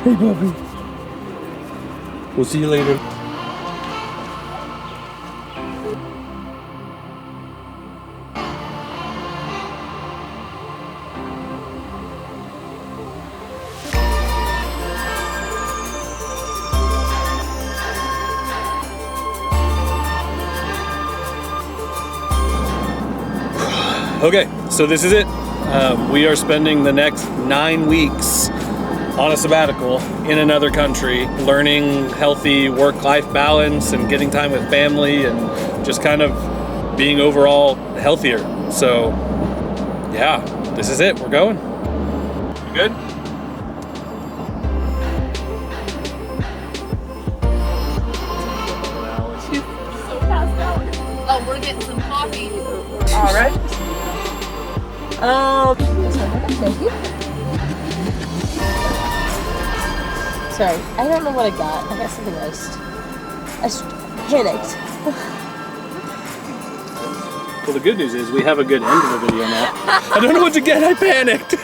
Hey, puppy. We'll see you later. Okay, so this is it. We are spending the next 9 weeks on a sabbatical in another country, learning healthy work-life balance and getting time with family and just kind of being overall healthier. So yeah, this is it. We're going. You good? So passed out. Oh, we're getting some coffee. All right. Thank you. Sorry, I don't know what I got. I got something else. I panicked. Well, the good news is we have a good end to the video now. I don't know what to get. I panicked.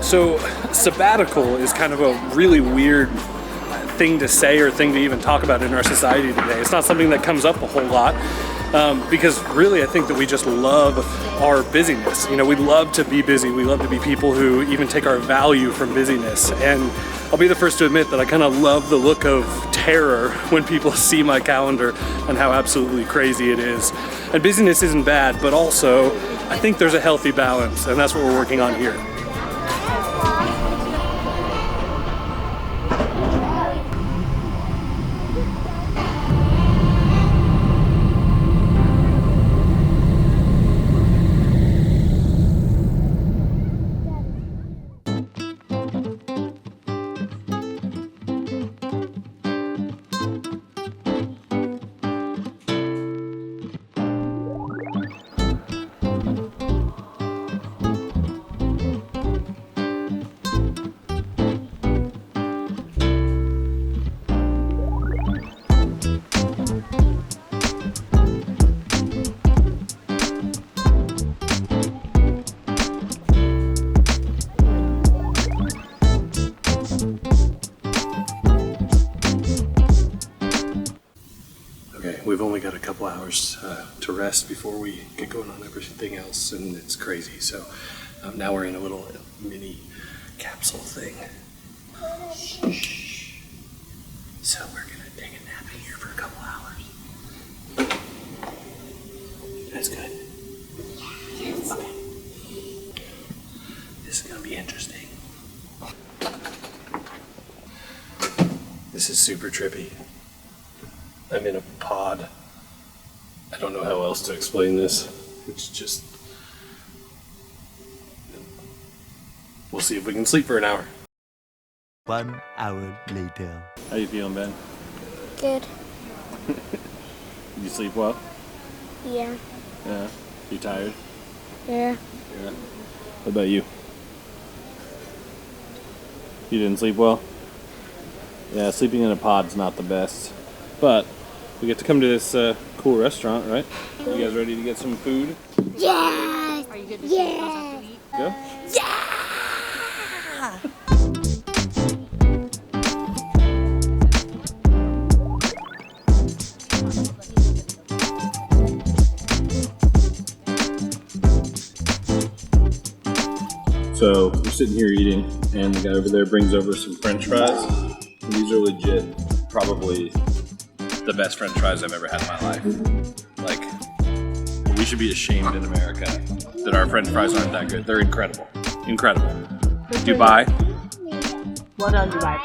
So sabbatical is kind of a really weird thing to say or thing to even talk about in our society today. It's not something that comes up a whole lot because really I think that we just love our busyness. You know, we love to be busy. We love to be people who even take our value from busyness. And I'll be the first to admit that I kind of love the look of terror when people see my calendar and how absolutely crazy it is. And busyness isn't bad, but also I think there's a healthy balance, and that's what we're working on here. We've only got a couple hours to rest before we get going on everything else, and it's crazy. So now we're in a little mini capsule thing. Shh. So we're gonna take a nap in here for a couple hours. That's good. Okay. This is gonna be interesting. This is super trippy. I'm in a pod. I don't know how else to explain this. It's just... We'll see if we can sleep for an hour. 1 hour later. How you feeling, Ben? Good. You sleep well? Yeah. Yeah. You tired? Yeah. Yeah. What about you? You didn't sleep well? Yeah, sleeping in a pod's not the best. But we get to come to this cool restaurant, right? You guys ready to get some food? Yeah. Are you good to Yeah. Go? Yeah. So we're sitting here eating, and the guy over there brings over some French fries. And these are legit, probably the best French fries I've ever had in my life. Like, we should be ashamed in America that our French fries aren't that good. They're incredible. Incredible. Dubai. Well done, Dubai.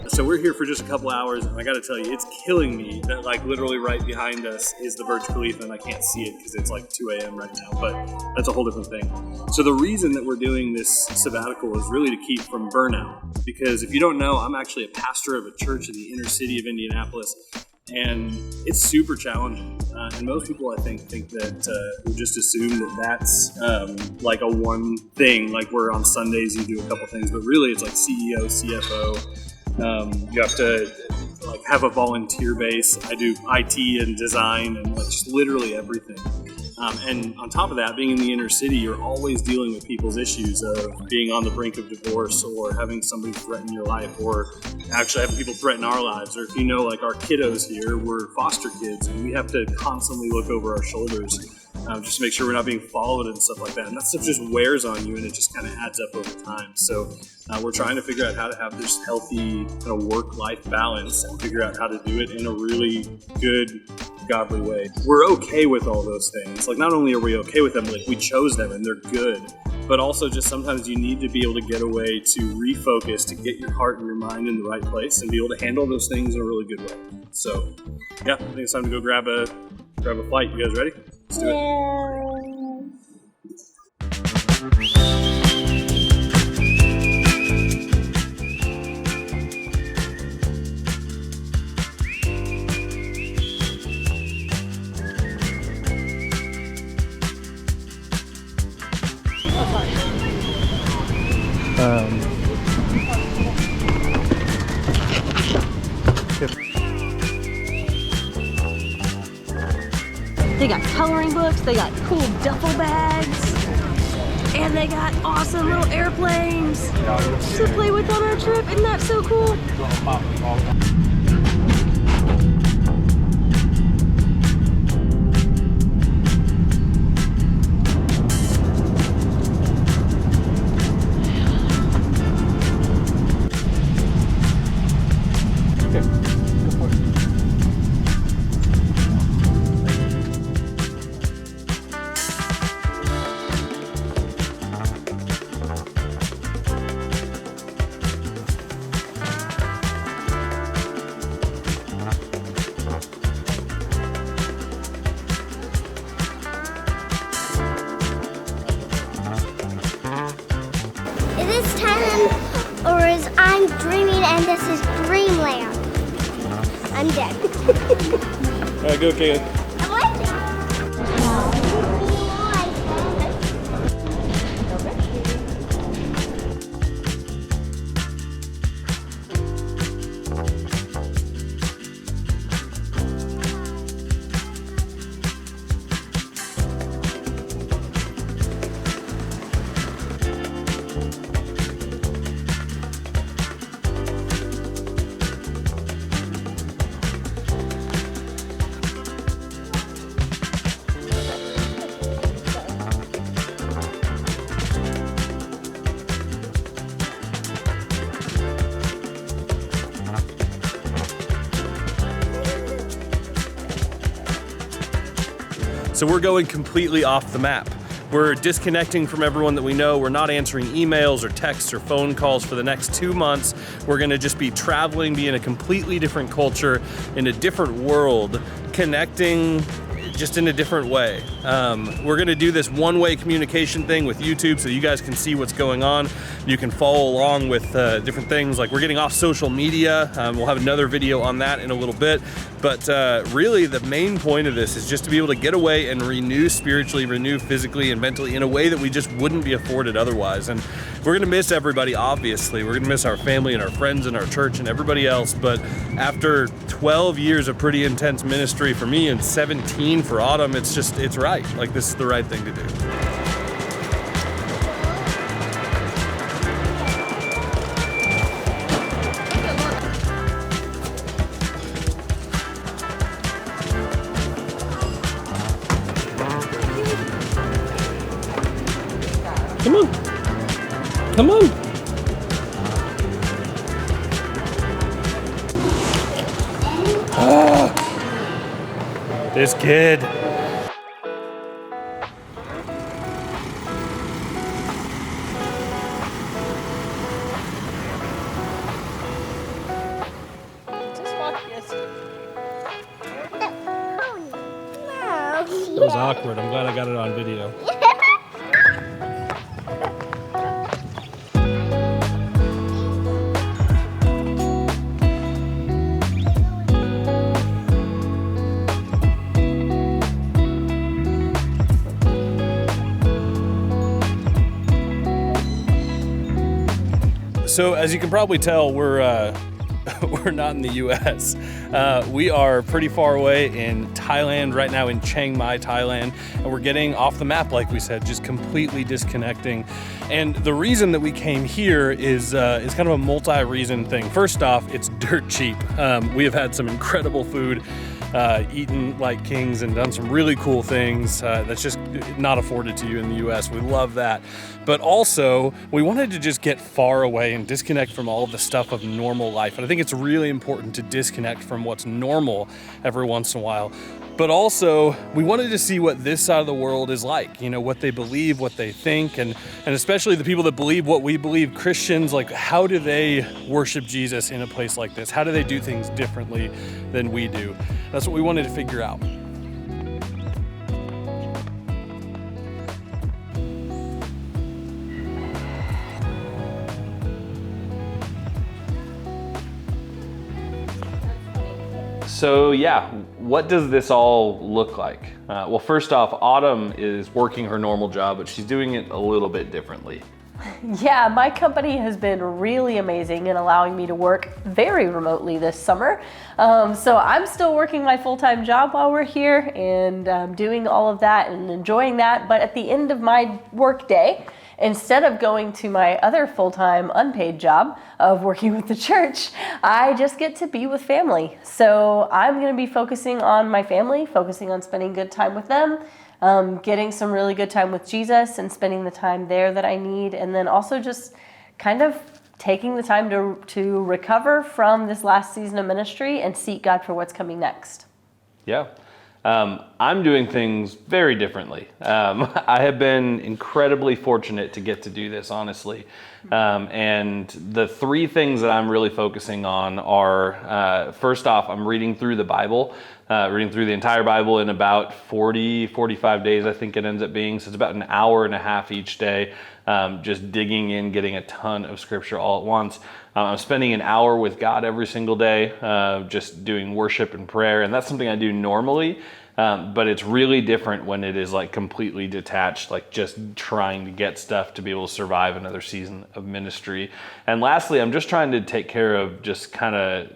So we're here for just a couple hours, and I gotta tell you, it's killing me that like literally right behind us is the Burj Khalifa, and I can't see it because it's like 2 a.m. right now, but that's a whole different thing. So the reason that we're doing this sabbatical is really to keep from burnout, because if you don't know, I'm actually a pastor of a church in the inner city of Indianapolis, and it's super challenging. And most people, I think that will just assume that that's like a one thing, like where on Sundays you do a couple things, but really it's like CEO, CFO. You have to like have a volunteer base. I do IT and design and like just literally everything. And on top of that, being in the inner city, you're always dealing with people's issues of being on the brink of divorce or having somebody threaten your life or actually having people threaten our lives. Or if you know, like our kiddos here, we're foster kids and we have to constantly look over our shoulders just to make sure we're not being followed and stuff like that. And that stuff just wears on you and it just kind of adds up over time. So we're trying to figure out how to have this healthy kind of work-life balance and figure out how to do it in a really good, godly way. We're okay with all those things. Like, not only are we okay with them, like we chose them and they're good, but also just sometimes you need to be able to get away to refocus, to get your heart and your mind in the right place and be able to handle those things in a really good way. So yeah, I think it's time to go grab a flight. You guys ready? Let's do it. They got coloring books, they got cool duffel bags, and they got awesome little airplanes to play with on our trip. Isn't that so cool? Is this Thailand or is I'm dreaming and this is dreamland? I'm dead. All right, go, Caleb. So we're going completely off the map. We're disconnecting from everyone that we know. We're not answering emails or texts or phone calls for the next 2 months. We're gonna just be traveling, be in a completely different culture, in a different world, connecting just in a different way. We're gonna do this one-way communication thing with YouTube so you guys can see what's going on. You can follow along with different things, like we're getting off social media. We'll have another video on that in a little bit. But really the main point of this is just to be able to get away and renew spiritually, renew physically and mentally in a way that we just wouldn't be afforded otherwise. And we're gonna miss everybody, obviously. We're gonna miss our family and our friends and our church and everybody else. But after 12 years of pretty intense ministry for me and 17 for Autumn, it's right. Like, this is the right thing to do. Come on. Come on. Ah, this kid. Just walk this. It was awkward. I'm glad I got it on video. So as you can probably tell, we're not in the U.S. We are pretty far away in Thailand right now, in Chiang Mai, Thailand, and we're getting off the map, like we said, just completely disconnecting. And the reason that we came here is kind of a multi-reason thing. First off, it's dirt cheap. We have had some incredible food, eaten like kings, and done some really cool things that's just not afforded to you in the U.S. We love that. But also, we wanted to just get far away and disconnect from all of the stuff of normal life. And I think it's really important to disconnect from what's normal every once in a while. But also, we wanted to see what this side of the world is like, you know, what they believe, what they think, and especially the people that believe what we believe, Christians, like how do they worship Jesus in a place like this? How do they do things differently than we do? That's what we wanted to figure out. So yeah, what does this all look like? Well, first off, Autumn is working her normal job, but she's doing it a little bit differently. Yeah, my company has been really amazing in allowing me to work very remotely this summer. So I'm still working my full-time job while we're here and doing all of that and enjoying that. But at the end of my work day, instead of going to my other full-time unpaid job of working with the church, I just get to be with family. So I'm going to be focusing on my family, focusing on spending good time with them, getting some really good time with Jesus and spending the time there that I need, and then also just kind of taking the time to recover from this last season of ministry and seek God for what's coming next. Yeah. I'm doing things very differently. I have been incredibly fortunate to get to do this, honestly. And the three things that I'm really focusing on are, first off, I'm reading through the Bible, reading through the entire Bible in about 45 days, I think it ends up being. So it's about an hour and a half each day, just digging in, getting a ton of scripture all at once. I'm spending an hour with God every single day, just doing worship and prayer. And that's something I do normally, but it's really different when it is like completely detached, like just trying to get stuff to be able to survive another season of ministry. And lastly, I'm just trying to take care of just kind of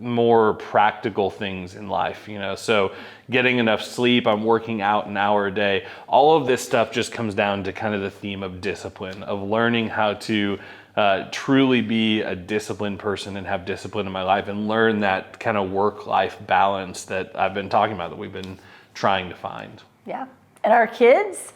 more practical things in life, you know, so getting enough sleep, I'm working out an hour a day. All of this stuff just comes down to kind of the theme of discipline, of learning how to truly be a disciplined person and have discipline in my life and learn that kind of work-life balance that I've been talking about, that we've been trying to find. Yeah. And our kids,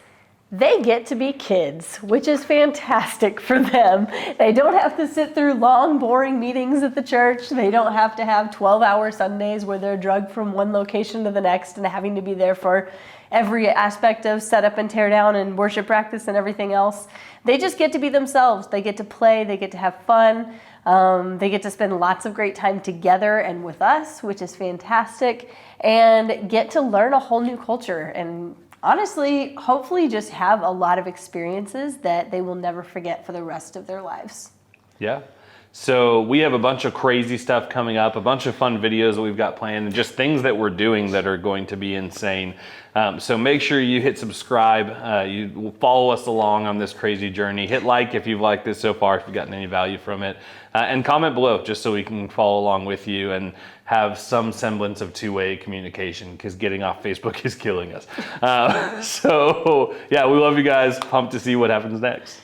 they get to be kids, which is fantastic for them. They don't have to sit through long, boring meetings at the church. They don't have to have 12-hour Sundays where they're drugged from one location to the next and having to be there for every aspect of setup and tear down and worship practice and everything else. They just get to be themselves. They get to play. They get to have fun. They get to spend lots of great time together and with us, which is fantastic, and get to learn a whole new culture and honestly, hopefully just have a lot of experiences that they will never forget for the rest of their lives. Yeah. So we have a bunch of crazy stuff coming up, a bunch of fun videos that we've got planned, and just things that we're doing that are going to be insane. So make sure you hit subscribe, you follow us along on this crazy journey. Hit like if you've liked this so far, if you've gotten any value from it, and comment below just so we can follow along with you and have some semblance of two-way communication, because getting off Facebook is killing us. So yeah, we love you guys. Pumped to see what happens next.